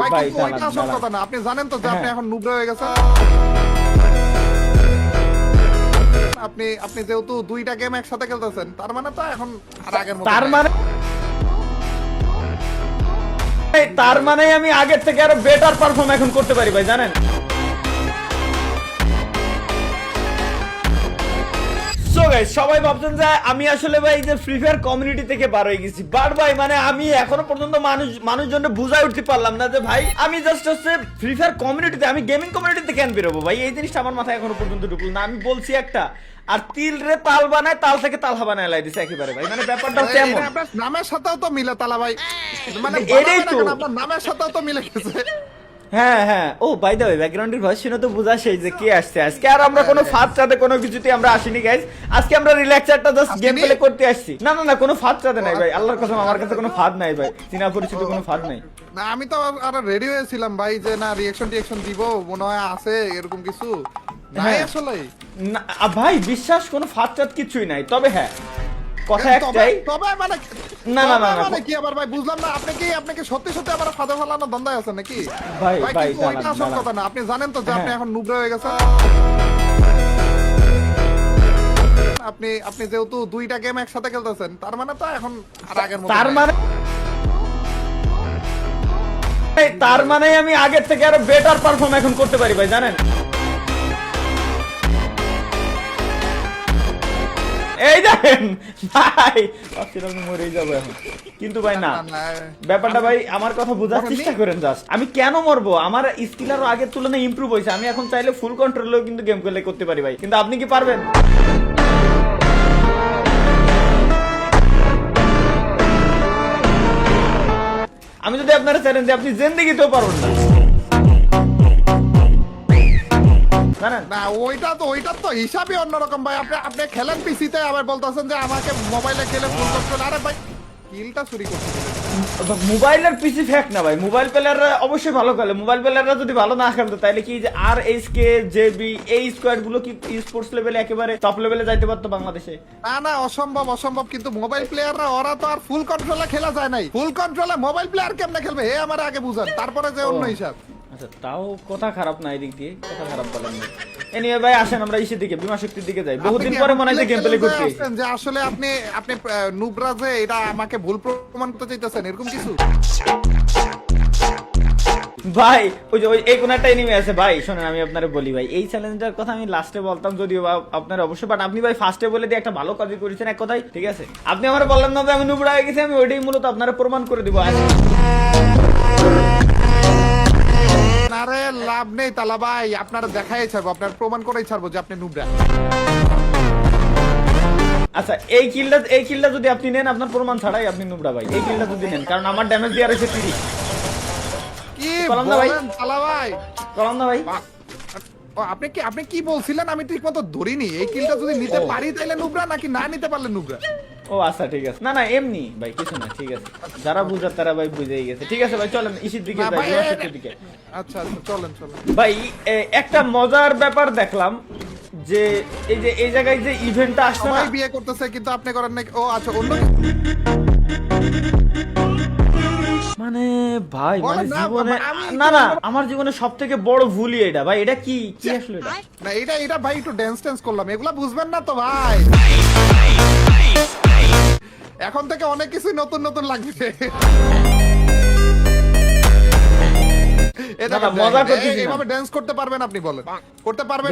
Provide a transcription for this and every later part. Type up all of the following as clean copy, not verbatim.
ভাই কিন্তু ওইটা আসল কথা না, আপনি জানেন তো যে আপনি এখন নুবরা হয়ে গেছেন। আপনি আপনি যেহেতু দুইটা গেম একসাথে খেলতেছেন, তার মানে তো এখন আর আগের মতো তার মানে আমি আগের থেকে আরো বেটার পারফর্ম এখন করতে পারি ভাই, জানেন? সো গাইস, সবাই ভাবছেন যে আমি আসলে ভাই যে ফ্রি ফায়ার কমিউনিটি থেকে বার হয়ে গেছি, বাট ভাই মানে আমি এখনো পর্যন্ত মানুষজন বুঝাই উঠতে পারলাম না যে ভাই আমি জাস্ট হচ্ছে ফ্রি ফায়ার কমিউনিটিতে, আমি গেমিং কমিউনিটিতে কেন বেরোবো ভাই? এই জিনিসটা আমার মাথায় এখনো পর্যন্ত ঢুকলো না। আমি বলছি একটা, আর তিল রে তাল বানায়, তাল থেকে তালহা বানায় লাই দিছে একেবারে ভাই, মানে ব্যাপারটা হচ্ছে এমন। আপনার নামের সাথেও তো মিলে তালা ভাই, মানে এটাই তো, আপনার নামের সাথেও তো মিলে গেছে। হ্যাঁ হ্যাঁ, ও বাই দ্য ওয়ে ব্যাকগ্রাউন্ডের ভয়েস শুনে তো বোঝা সেই যে কে আসছে আজকে। আর আমরা কোনো ফাদ চাঁদে কোনো কিছুতে আমরা আসিনি গাইস, আজকে আমরা রিল্যাক্সারটা জাস্ট গেম প্লে করতে আসছি। না না না, কোনো ফাদ চাঁদে নাই ভাই, আল্লাহর কসম আমার কাছে কোনো ফাদ নাই ভাই, চিনা পরিচিত কোনো ফাদ নাই। না আমি তো আর রেডি হয়েছিলাম ভাই যে না রিঅ্যাকশন দিব মনে হয় আছে এরকম কিছু নাই আসলে। না ভাই বিশ্বাস, কোনো ফাদ চাঁদ কিছুই নাই, তবে হ্যাঁ কথা একটাই, তবে মানে না না না মানে কি আবার ভাই বুঝলাম না, আপনি কি সত্যি সত্যি আবার ফাদা ফালানো ধান্দায় আছেন নাকি? ভাই ভাই কিন্তু ওইটা আসল কথা না, আপনি জানেন তো যে আপনি এখন নুবরা হয়ে গেছেন। আপনি যেহেতু দুইটা গেম একসাথে খেলতেছেন, তার মানে তো এখন আর আগের মতো তার মানে আমি আগের থেকে আরো বেটার পারফর্ম এখন করতে পারি ভাই, জানেন? এই দেখেন ভাই, আমি মরেই যাবো এখন, কিন্তু ভাই না, ব্যাপারটা ভাই আমার কথা বোঝার চেষ্টা করেন জাস্ট। আমি কেন মরবো? আমার স্কিল আরো আগের তুলনায় ইমপ্রুভ হয়েছে, আমি এখন চাইলে ফুল কন্ট্রোলেও কিন্তু গেম প্লে করতে পারি ভাই, কিন্তু আপনি কি পারবেন? আমি যদি আপনারা চ্যালেঞ্জ দিই, আপনি জিন্দেগিতেও পারবেন না। না ওইটা তো হিসাবই অন্যরকম ভাই। আপনি খেলেন পিসিতে, আবার বলতেছেন যে আমাকে মোবাইলে খেলে ফুল কন্ট্রোল। আরে ভাই কিলটা চুরি করতে মোবাইলের পিসি ফ্যাক্ট না ভাই, মোবাইল প্লেয়াররা অবশ্যই ভালো খেলে। মোবাইল প্লেয়াররা যদি ভালো না খেলতো তাহলে কি যে আর এইচকে জেবি এই স্কোয়াড গুলো কি স্পোর্টস লেভেলে একেবারে টপ লেভেলে যাইতে পারতো বাংলাদেশে? না অসম্ভব। কিন্তু মোবাইল প্লেয়াররা ওরা তো আর ফুল কন্ট্রোলে খেলা যায় নাই। ফুল কন্ট্রোলে মোবাইল প্লেয়ার কেমনে খেলবে হে আমার আগে বুঝান, তারপরে যে অন্য হিসাব। আচ্ছা তাও কথা খারাপ না, এদিক দিয়ে কথা খারাপ বলেন না। এনিওয়ে ভাই আসেন আমরা ইসের দিকে, বিমা শক্তির দিকে যাই। বহুদিন পরে মনে হয় যে গেম প্লে করতে এসেছেন, যে আসলে আপনি নুবরা যে এটা আমাকে ভুল প্রমাণ করতে চাইতেছেন এরকম কিছু ভাই। ওই যে এই কোন একটা এনিমি আছে ভাই, শোনেন আমি আপনারে বলি ভাই, এই চ্যালেঞ্জটার কথা আমি লাস্টে বলতাম যদিও আপনারা অবশ্যই, বাট আপনি ভাই ফার্স্টে বলে দিয়ে একটা ভালো কাজই করেছেন এক কথাই, ঠিক আছে? আপনি আমার বললেন না যে আমি নুবরা হয়ে গেছি, আমি ওইটাই মূলত আপনারা প্রমাণ করে দিব। আরে লাভ নেই তালা ভাই, আপনারা দেখাই ছাড়বো, আপনার প্রমাণ করেই ছাড়বো যে আপনি নুবরা। আচ্ছা এই কিলটা যদি আপনি নেন, আপনার প্রমাণ ছাড়াই আপনি নুবরা ভাই, এই কিলটা যদি নেন, কারণ আমার ড্যামেজ দেওয়ার হচ্ছে 30। কি বলেন তালা ভাই? কলাম না ভাই, আপনি কি বলছিলেন আমি ঠিক মতো ধরিনি। এই কিলটা যদি নিতে পারি তাহলে নুবরা, নাকি না নিতে পারলে নুবরা? ও আচ্ছা ঠিক আছে, না না এমনি ভাই কিছু না, ঠিক আছে, যারা বুঝার তারা ভাই বুঝেই গেছে। ঠিক আছে ভাই চলেন ইসির দিকে যাই, বিমাশক্তির দিকে। আচ্ছা চলেন ভাই একটা মজার ব্যাপার দেখলাম যে এই জায়গায় যে ইভেন্টটা আসছে না, সবাই বিয়ে করতেছে কিন্তু আপনি করেন না। ও আচ্ছা অন্য মানে ভাই মানে জীবনে না আমার জীবনে সবথেকে বড় ভুলই এটা ভাই। এটা কি আসলে এটা না, এটা ভাই একটু ড্যান্স করলাম, এগুলা বুঝবেন না তো ভাই। এখন থেকে অনেক কিছু নতুন লাগবে। মজা করতেছি, এভাবে ড্যান্স করতে পারবেন আপনি? বলেন করতে পারবেন?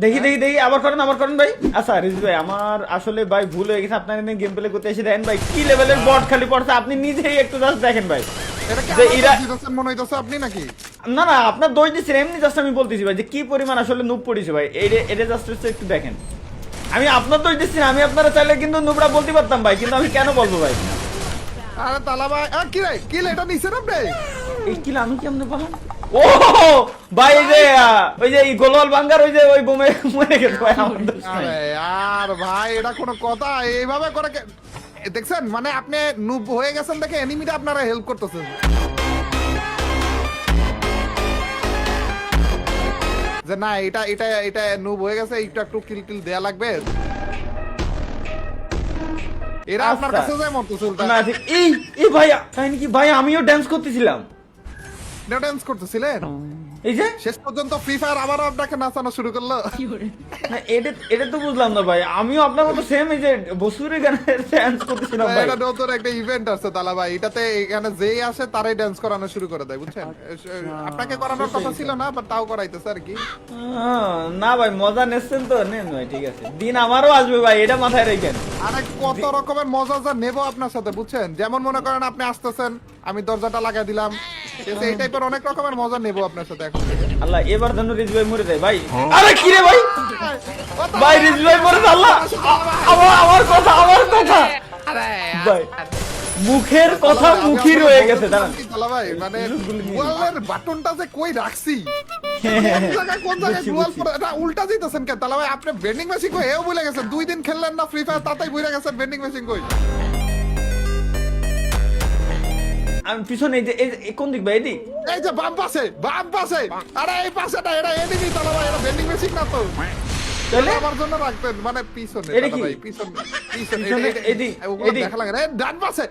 দেখি আবার করেন ভাই। আচ্ছা রিজ ভাই আমার আসলে ভাই ভুল হয়ে গেছে, আপনার এনে গেম প্লে করতে এসে দেখেন ভাই কি লেভেলের বট খালি পড়ছে, আপনি নিজেই একটু জাস্ট দেখেন ভাই। মনে হইতেছে আপনি নাকি? না আপনার দোষ দিচ্ছেন, এমনি জাস্ট আমি বলতেছি ভাই যে কি পরিমাণ আসলে নুব পড়েছে ভাই, এটা জাস্ট একটু দেখেন। আমি আপনার দোষ দিচ্ছি না, আমি আপনারা চাইলে কিন্তু নুবরা বলতে পারতাম ভাই, কিন্তু আমি কেন বলবো ভাই? আরে তালা ভাই কি এটা নিছেন আপনি? এই কিল আমি কেমনে পালাম? ও ভাই ওই যে গোলওয়াল বাঙ্গার ওই বোমে মরে গেছে ভাই আমার দোষ নাই। আরে यार ভাই এটা কোনো কথা? এইভাবে করে দেখছেন মানে আপনি নুব হয়ে গেছেন দেখে এনিমিটা আপনারা হেল্প করতেছেন যে না এটা নুব হয়ে গেছে, একটু কিল দেয়া লাগবে। এরা আপনার কাছে যায় মরতেছে উল্টা। না এই ভাই তাই নাকি ভাই? আমিও ডান্স করতেছিলাম আপনিও ড্যান্স করতেছিলেন এই যে শেষ পর্যন্ত ফ্রি ফায়ার আবারও আপনাকে নাচানো শুরু করলো। না, এটা তো বুঝলাম না ভাই, আমিও আপনার মতো সেম এই যে বসুরের গানে ডান্স করতেছিলাম ভাই। এটা নতুন একটা ইভেন্ট আছে তালা ভাই, এটাতে এখানে যেই আসে তারাই ড্যান্স করানো শুরু করে দেয় বুঝছেন। আপনাকে করানোর কথা ছিল না, বাট তাও করাইতেছে আর কি। না ভাই মজা নিচ্ছেন তো, নেন ভাই ঠিক আছে, দিন আমারও আসবে ভাই, এটা মাথায় রাখেন। আরে কত রকমের মজা যা নেবো আপনার সাথে বুঝছেন। যেমন মনে করেন আপনি আসতেছেন, আমি দরজাটা লাগাই দিলাম, এই টাইপের অনেক রকমের মজা নেবো আপনার সাথে এখন থেকে। আল্লাহ এবার যেন রিজ ভাই মরে যায় ভাই। আরে কি রে ভাই, ভাই রিজ ভাই মরে যায়, আল্লাহ আমার কথা ভাই, মুখের কথা মুখই রয়ে গেছে। দাঁড়ান তালা ভাই, মানে ওয়ালের বাটনটা যে কই রাখছি, কোন জায়গায় গোল পড়ে এটা উল্টা দিতেছেন কেন তালা ভাই? আপনি ভেন্ডিং মেশিন কই এও ভুলে গেছেন, 2 দিন খেললেন না ফ্রি ফায়ার, তাতেই ভুলে গেছেন ভেন্ডিং মেশিন কই। আমি পিছনে এই কোন দিক ভাই, এদিক? এই যে বাম পাশে, আরে এই পাশে না, এটা এনিমি তালা ভাই, এটা ভেন্ডিং মেশিন না তো। তাহলে আমার জন্য রাখবেন মানে পিছনে এটা তালা কি? ভাই, পিছনে পিছনে, এদিক, ওগুলো এদিক। দেখা লাগে না, ডান পাশে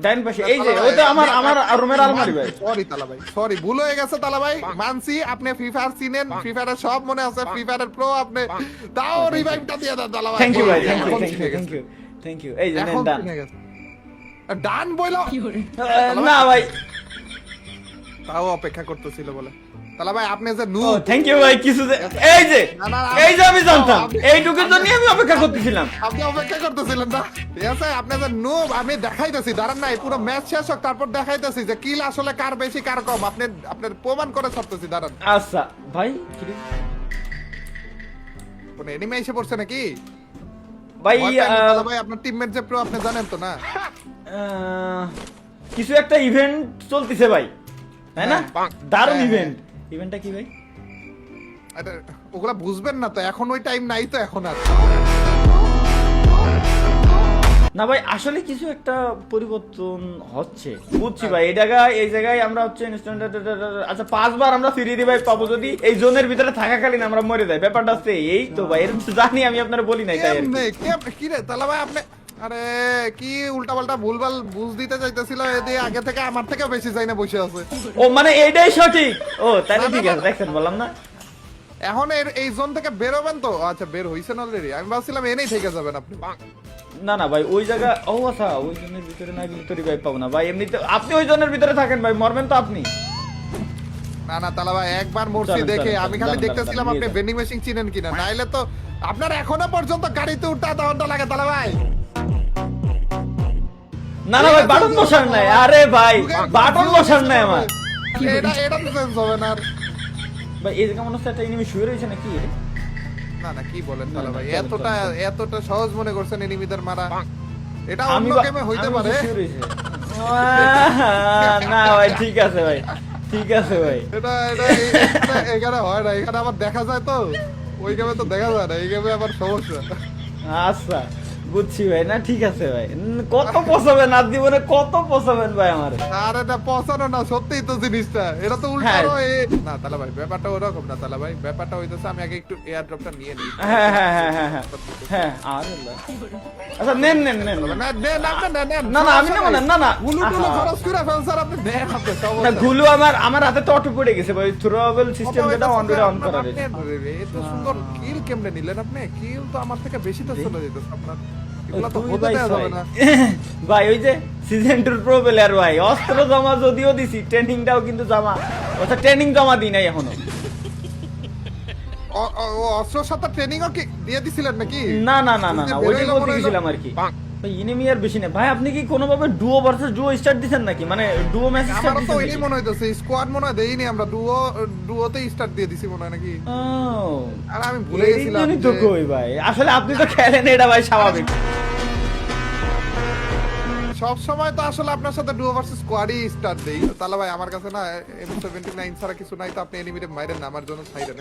ডাইন পাশে এই যে ওই তো আমার রুমের আলমারি ভাই। সরি তালা ভাই, সরি ভুল হয়ে গেছে তালা ভাই, মানছি আপনি ফ্রি ফায়ার চিনেন, ফ্রি ফায়ারের সব মনে আছে, ফ্রি ফায়ারের প্রো আপনি, তাও রিভাইভটা দিয়ে দেন তালা ভাই। থ্যাংক ইউ ভাই, এখন চিনে গেছে। Thank you. এই যে নেন এখন ডান। চিনে গেছে। ডান বইলো না ভাই, তাও অপেক্ষা করতেছিল বলে তালা ভাই, আপনি যে নু থ্যাংক ইউ ভাই, কিছু এই যে না, আমি জানতাম এইটুকুর জন্য আমি অপেক্ষা করতেছিলাম। আপনি অপেক্ষা করতেছিলেন না, ঠিক আছে? আপনি যে নু আমি দেখাইতেছি, দাঁড়ান নাই পুরো ম্যাচ শেষ হোক, তারপর দেখাইতেছি যে কিল আসলে কার বেশি কার কম, আপনি আপনার প্রমাণ করে ছাড়তেছি, দাঁড়ান। আচ্ছা ভাই, কোন এনিমে এসে পড়ছে নাকি ভাই তালা ভাই? আপনার টিমমেট যে প্রো আপনি জানেন তো না? কিছু একটা ইভেন্ট চলতেছে ভাই, তাই না? দারুণ ইভেন্টটা কি ভাই? আরে ওগুলা বুঝবেন না তো, এখন ওই টাইম নাই তো এখন আর। না ভাই আসলে কিছু একটা পরিবর্তন হচ্ছে, বুঝছি ভাই। এই জায়গায় আমরা হচ্ছে আচ্ছা 5 বার আমরা ফ্রি রিভাইভ পাবো যদি এই জোনের ভিতরে থাকাকালীন আমরা মরে যাই। ব্যাপারটা হচ্ছে এই তো ভাই, এর জানি আমি আপনারা বলি নাই তাই আর কি। কি রে তালা ভাই আপনি, আরে কি উল্টাপাল্টা ভুলভাল বুঝ দিতে চাইতেছিল, এদিকে আগে থেকে আমার থেকে বেশি চাই না বসে আছে। ও মানে এইটাই সঠিক, ও তাহলে ঠিক আছে, দেখছেন বললাম না। এখন এই জোন থেকে বেরোবেন তো? আচ্ছা বের হইছেন অলরেডি, আমি ভাবছিলাম এনেই থেকে যাবেন আপনি। না ভাই ওই জায়গা, ও আচ্ছা ওই জনের ভিতরে না গেলে তো রিভাইভ পাবো না ভাই। এমনিতে আপনি ওই জনের ভিতরে থাকেন ভাই, মরবেন তো আপনি। না তালা ভাই, একবার মরছি চলেন, দেখে, চলেন, আমি খালি চলেন, দেখতেছিলাম চলেন, আপনি নিয়ে ভেন্ডিং মেশিন চিনেন কিনা, নাইলে তো আপনার এখনো পর্যন্ত গাড়িতে উঠতে আধা ঘন্টা লাগে তালা ভাই। না ভাই বাটন বসার নাই, আরে ভাই বাটন বসার নাই আমার। এটা তো চেঞ্জ হবে না আর। ভাই এই জায়গা মনে হচ্ছে একটা এনিমি শুয়ে রয়েছে নাকি? না কি বলেন তালা ভাই, চলেন, এতটা সহজ মনে করছেন এনিমিদের মারা? এটা আমি অন্য গেমে হইতে পারে। শুয়ে রয়েছে। না ভাই ঠিক আছে ভাই, ঠিক আছে ভাই। এটা এখানে হয় না, এখানে আবার দেখা যায় তো, ওই গেমে তো দেখা যায় না, এই গেমে আবার সমস্যা। আচ্ছা বুঝছি ভাই, না ঠিক আছে ভাই। কত পচাবেন আর জীবনে, কত পচাবেন ভাই আমার? আর এটা পছানো না, সত্যিই তো জিনিসটা, এটা তো উল্টা হ্যাঁ। না তালা ভাই, ব্যাপারটা ওরকম না তালা ভাই, ব্যাপারটা হইতেছে আমি আগে একটু এয়ার ড্রপটা নিয়ে নিই। হ্যাঁ আর আচ্ছা নেন না নেন আমি নেবো না, না গুলু টুলু আহা। খরচ করে ফেলছেন আপনি, নেন আপনি সব। না গুলো আমার হাতে তো অটো পড়ে গেছে ভাই, থ্রোয়েবল সিস্টেম যেটা অন করা রয়েছে। এত সুন্দর কিল কেমনে নিলেন আপনি? কিল তো আমার থেকে বেশি তো চলে যেত আপনার, এগুলা তো তুই হতে ভাই দেয়া যাবে না। ভাই ওই যে সিজন 2 প্রো প্লেয়ার ভাই, অস্ত্র জমা যদিও দিছি, ট্রেনিংটাও কিন্তু জমা, অর্থাৎ ট্রেনিং জমা দিই নাই এখনো। অস্ত্রের সাথে ট্রেনিংও কি দিয়ে দিছিলেন নাকি? না ওইটাই বলতে গেছিলাম আর কি। ইনিমি আর বেশি না ভাই। আপনি কি কোনোভাবে ডুও ভার্সেস ডুও স্টার্ট দিছেন নাকি, মানে ডুও ম্যাচ স্টার্ট আমারও তো দিছেন ওইটাই মনে হইতেছে, স্কোয়াড মনে হয় দেইনি আমরা, ডুওতে স্টার্ট দিয়ে দিছি মনে হয় নাকি। ও আর আমি ভুলে গেছিলাম এই জন্যই তো যে- কই ভাই, আসলে আপনি তো খেলেন এটা ভাই, স্বাভাবিক। সব সময় তো আসলে আপনার সাথে ডুও ভার্সেস স্কোয়াডই স্টার্ট দেই। তাহলে ভাই আমার কাছে না M79 ছাড়া কিছু নাই, তো আপনি এনিমিতে মাইরেন না, আমার জন্য ছাইরেন।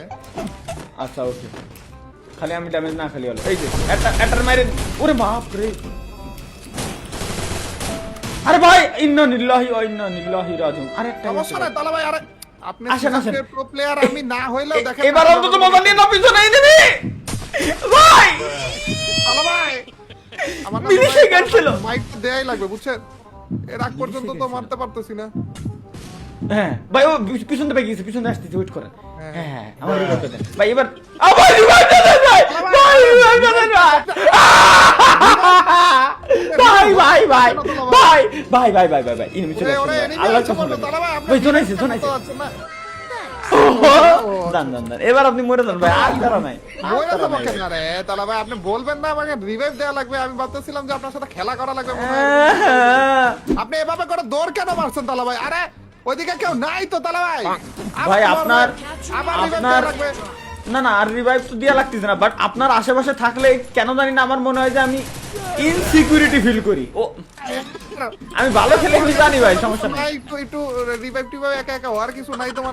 আচ্ছা ওকে, খালি আমি ড্যামেজ না খালি হলো। এই যে এটার মাইরে, ওরে বাপ রে, আরে ভাই ইন্না লিল্লাহি ওয়া ইন্না ইলাইহি রাজিউন। আরেকটা সমস্যা নাই তাহলে ভাই, আরে আপনি আসেন। প্রো প্লেয়ার, আমি না হইলেও দেখেন এবার অন্তত মজা নিয়ে না, পিছনে নিবি ভাই। তাহলে ভাই আমার না মিলি সেকেন্ড ছিল। মাইক দেয়াই লাগবে বুঝছেন, এর আগ পর্যন্ত তো মারতে পারতেছি না। হ্যাঁ ভাই ও পিছন থেকে গেছে, পিছনে আসতেছে, ওয়েট করেন। হ্যাঁ হ্যাঁ আমার রিভাইভ দেন ভাই, এবার আমার রিভাইভ দেন ভাই, ভাই রিভাইভ দেন ভাই, ভাই ভাই ভাই ভাই ভাই ভাই ভাই ভাই ভাই ইনিমি চলে ওরে, আসছে, enemy আল্লাহ আছে কসম বললো, তালা ভাই, আপনি ভাই জোনাইছে জোনাইছে, আছেন না? দান দান দান, এবার আপনি মরে যান ভাই, আর তারা নাই, বইরা যাবো কেন রে? তালা ভাই আপনি বলবেন না আমাকে রিভাইভ দেওয়া লাগবে? আমি ভাবতেছিলাম যে আপনার সাথে খেলা করা লাগবে মনে হয়। আপনি এভাবে করে দৌড় কেন মারছেন তালা ভাই? আরে ওইদিকে কেউ নাই তো তালা ভাই? ভাই আপনার আবার রিভাইভ আপনার দেওয়া লাগবে। না না আর রিভাইভ তো দিয়া লাগতেছে না, বাট আপনার আশেপাশে থাকলে কেন জানি না আমার মনে হয় যে আমি ইনসিকিউরিটি ফিল করি। ও আমি ভালো খেলে আমি জানি ভাই, সমস্যা নাই। নাই তো একটু রিভাইভ টিভাইভ একা একা হওয়ার কিছু নাই তোমার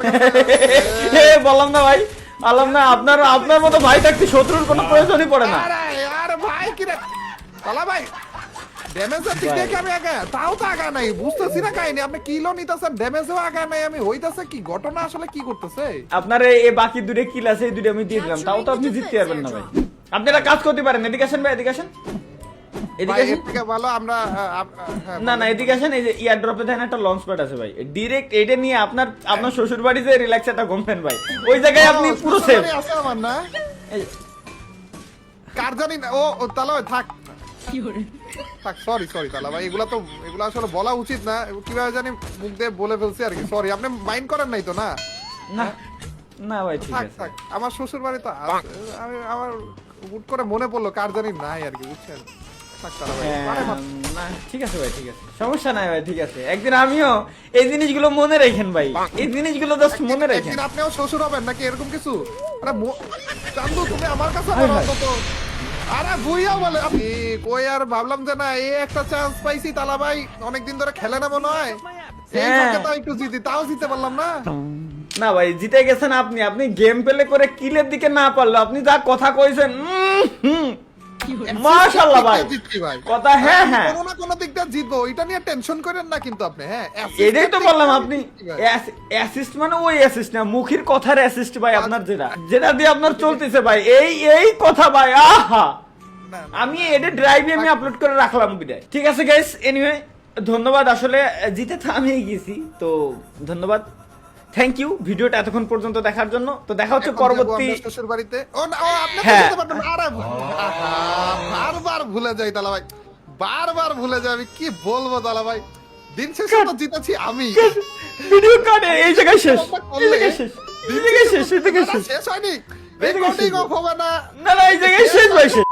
বললাম না ভাই, বললাম না আপনার আপনার মতো ভাই থাকতে শত্রুর কোনো প্রয়োজনই পড়ে না। আরে আরে ভাই কি রে তালা ভাই, ড্যামেজের দিক থেকে আমি আগা, তাও তো আগা নাই, বুঝতেছি না কাহিনী। আপনি কিলো নিতেছেন, ড্যামেজও আগা নাই, আমি হইতাছে কি ঘটনা, আসলে কি করতেছে? আপনার এই বাকি দুটো কিল আছে, এই দুটো আমি দিয়ে দিলাম, তাও তো আপনি জিততে পারবেন না ভাই। আপনি একটা কাজ করতে পারেন, এদিকে আসেন ভাই, এদিকে আসেন, এদিকে ভাই আসেন। এর থেকে ভালো আমরা হ্যাঁ, না না এদিকে আসেন, এই যে ইয়ার ড্রপে দেখেন একটা লঞ্চ প্যাড আছে ভাই, ডিরেক্ট এটা নিয়ে আপনার আপনার শ্বশুর বাড়ি যে রিল্যাক্স একটা ঘুমবেন ভাই, ওই জায়গায় আপনি পুরো সেফ। শ্বশুরবাড়ি আছে আমার না, কার জানি না। ও তালা ভাই থাক থাক, সরি সরি তালা ভাই, এগুলা আসলে বলা উচিত না, কিভাবে জানি মুখ দিয়ে বলে ফেলছি আর কি, সরি। আপনি মাইন্ড করেন নাই তো না? না না ভাই ঠিক থাক আছে। থাক, আমার শ্বশুর বাড়ি তো আছে, আমি আমার হুট করে মনে পড়লো কার জানি নাই আর কি, বুঝছেন? থাক তালা ভাই, পারে মাত্র। না ঠিক আছে ভাই, ঠিক আছে, সমস্যা নাই ভাই, ঠিক আছে। একদিন আমিও এই জিনিসগুলো মনে রাখেন ভাই, এই জিনিসগুলো জাস্ট মনে রাখেন। একদিন আপনিও শ্বশুর হবেন নাকি এরকম কিছু? আরে চান্দু তুমি আমার কাছে হাই, বলো হাই। অন্তত। আরে ভুইয়া বলে আপনি কই, আর ভাবলাম যে না এই একটা চান্স পাইছি তালা ভাই, অনেকদিন ধরে খেলে না মনে হয়, এই হ্যাঁ। ফাঁকে তাও একটু জিতি, তাও জিতে পারলাম না। না ভাই জিতে গেছেন আপনি, আপনি গেম প্লে করে কিলের দিকে না পারলো, আপনি যা কথা কইছেন মাশাআল্লাহ ভাই, জিতছি ভাই, কথা হ্যাঁ হ্যাঁ, কোনো না কোনো দিকটা জিতবো, এটা নিয়ে টেনশন করেন না কিন্তু আপনি। হ্যাঁ এটাই তো বললাম, আপনি জিতছি ভাই। অ্যাসিস্ট মানে ওই অ্যাসিস্ট না, মুখের কথার অ্যাসিস্ট ভাই, আপনার যেটা যেটা দিয়ে আপনার চলতেছে ভাই, এই কথা ভাই, আহা না, না, আমি এটা ড্রাইভে আমি আপলোড করে রাখলাম বিদায়। ঠিক আছে গাইস, এনিওয়ে ধন্যবাদ, আসলে জিতে তো আমি গেছি, তো ধন্যবাদ, থ্যাংক ইউ ভিডিওটা এতক্ষণ পর্যন্ত দেখার জন্য। তো দেখা হচ্ছে এখন পরবর্তী, যাবো আমরা শ্বশুর বাড়িতে। ও না, ও আপনি তো হ্যাঁ। যেতে পারবেন না। আরে আহা, বারবার ভুলে যাই তালা ভাই, বারবার ভুলে যাই, আমি কি বলবো তালা ভাই, দিন শেষে তো জিতেছি আমি। ভিডিও কাটে এই জায়গায় শেষ, এই করলে জায়গায় শেষ, এই জায়গায় শেষ, এই জায়গায় না, শেষ, শেষ হয়নি, এই জায়গায় রেকর্ডিং শেষ। অফ হবে না। না না এই জায়গায় শেষ ভাই, শেষ।